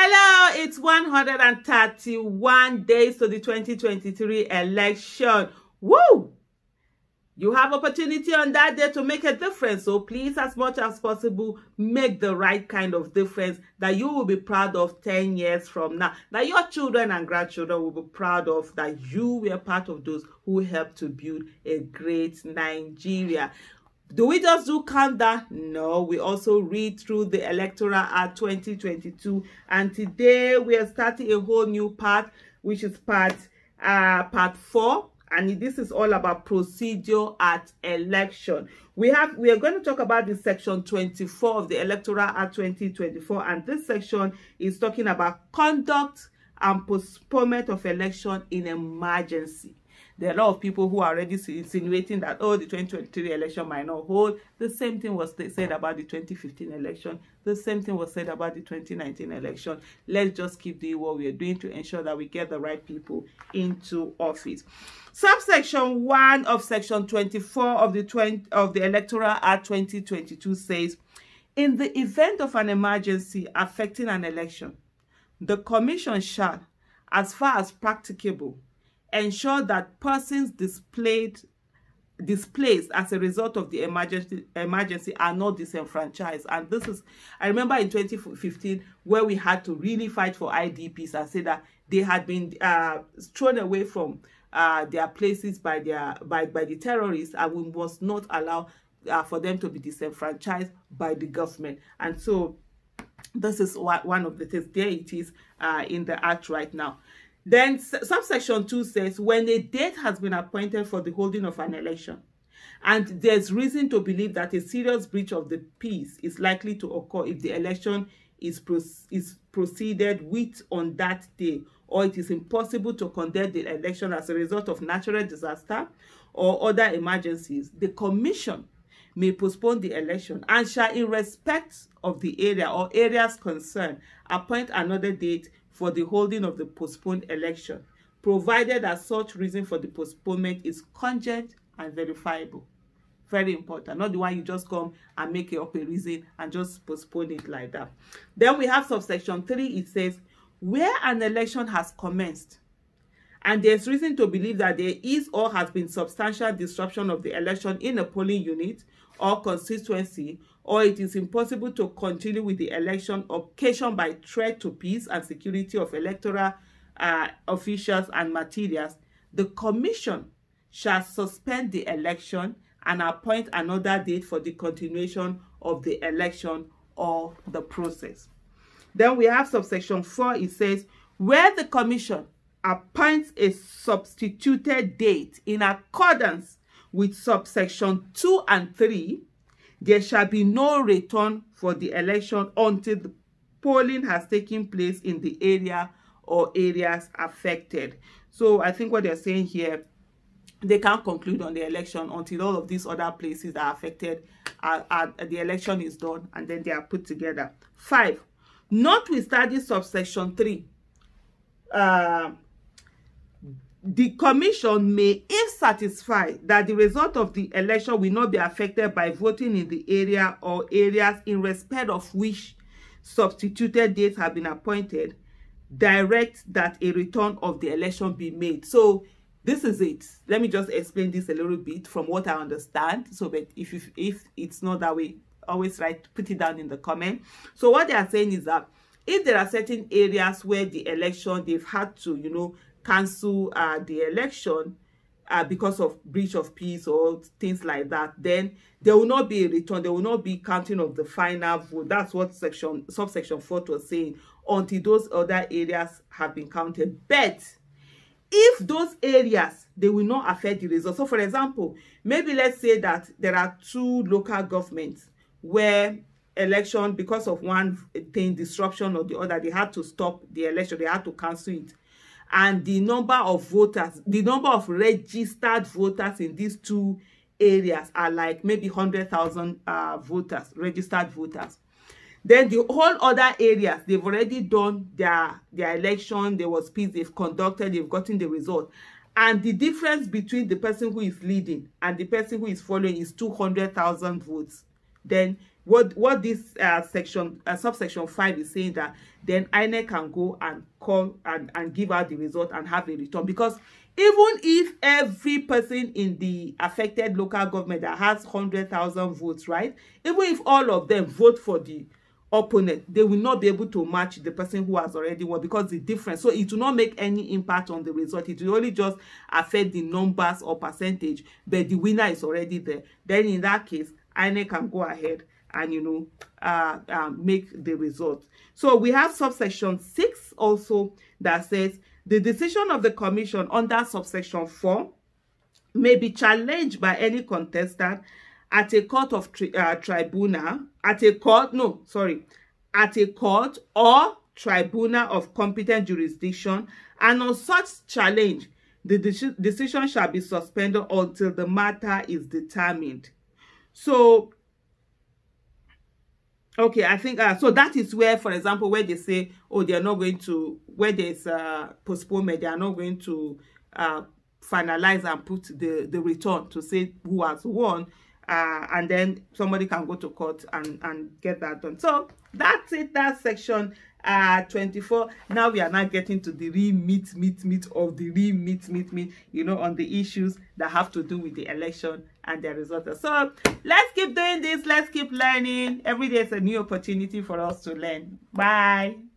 Hello, it's 131 days to the 2023 election. Woo! You have opportunity on that day to make a difference. So please, as much as possible, make the right kind of difference that you will be proud of 10 years from now. That your children and grandchildren will be proud of, that you were part of those who helped to build a great Nigeria. Do we just do countdown? No, we also read through the Electoral Act 2022. And today we are starting a whole new part, which is part 4. And this is all about procedure at election. We are going to talk about the section 24 of the Electoral Act 2024. And this section is talking about conduct and postponement of election in emergency. There are a lot of people who are already insinuating that, oh, the 2023 election might not hold. The same thing was said about the 2015 election. The same thing was said about the 2019 election. Let's just keep doing what we are doing to ensure that we get the right people into office. Subsection 1 of section 24 of the Electoral Act 2022 says, in the event of an emergency affecting an election, the Commission shall, as far as practicable, ensure that persons displaced as a result of the emergency are not disenfranchised. And this is, I remember in 2015 where we had to really fight for IDPs and say that they had been thrown away from their places by the terrorists, and we must not allow for them to be disenfranchised by the government. And so this is one of the things. There it is in the act right now. Then subsection 2 says, when a date has been appointed for the holding of an election, and there's reason to believe that a serious breach of the peace is likely to occur if the election is proceeded with on that day, or it is impossible to conduct the election as a result of natural disaster or other emergencies, the Commission may postpone the election and shall, in respect of the area or areas concerned, appoint another date for the holding of the postponed election, provided that such reason for the postponement is cogent and verifiable. Very important. Not the one you just come and make up a reason and just postpone it like that. Then we have subsection 3. It says, where an election has commenced and there's reason to believe that there is or has been substantial disruption of the election in a polling unit or constituency, or it is impossible to continue with the election occasioned by threat to peace and security of electoral officials and materials, the Commission shall suspend the election and appoint another date for the continuation of the election or the process. Then we have subsection 4. It says, where the Commission appoints a substituted date in accordance with subsection 2 and 3, there shall be no return for the election until the polling has taken place in the area or areas affected. So I think what they're saying here, they can't conclude on the election until all of these other places are affected, the election is done, and then they are put together. 5, notwithstanding subsection 3, the Commission may, if satisfied that the result of the election will not be affected by voting in the area or areas in respect of which substituted dates have been appointed, direct that a return of the election be made. So this is it. Let me just explain this a little bit from what I understand. So that if it's not that way, always put it down in the comment. So what they are saying is that if there are certain areas where the election, they've had to, cancel the election because of breach of peace or things like that, then there will not be a return. There will not be counting of the final vote. That's what subsection 4 was saying, until those other areas have been counted. But if those areas, they will not affect the result. So for example, maybe let's say that there are 2 local governments where election, because of one thing, disruption or the other, they had to stop the election, they had to cancel it. And the number of voters, the number of registered voters in these 2 areas are like maybe 100,000 voters, registered voters. Then the whole other areas, they've already done their election, there was peace, they've conducted, they've gotten the result. And the difference between the person who is leading and the person who is following is 200,000 votes. Then what this subsection 5 is saying, that then INEC can go and call and give out the result and have a return. Because even if every person in the affected local government that has 100,000 votes, right, even if all of them vote for the opponent, they will not be able to match the person who has already won, because the difference, so it will not make any impact on the result. It will only just affect the numbers or percentage, but the winner is already there. Then in that case, INEC can go ahead and, you know, make the result. So we have subsection 6 also that says the decision of the commission under subsection 4 may be challenged by any contestant at a court of tribunal, at a court or tribunal of competent jurisdiction, and on such challenge, the decision shall be suspended until the matter is determined. So, okay, I think so that is where, for example, where they say, oh, they are not going to, where there's postponement, they are not going to finalize and put the return to say who has won, and then somebody can go to court and get that done. So that's it. That's section 24. Now we are now getting to the real meat of the real meat, you know, on the issues that have to do with the election and the results. So let's keep doing this. Let's keep learning. Every day is a new opportunity for us to learn. Bye.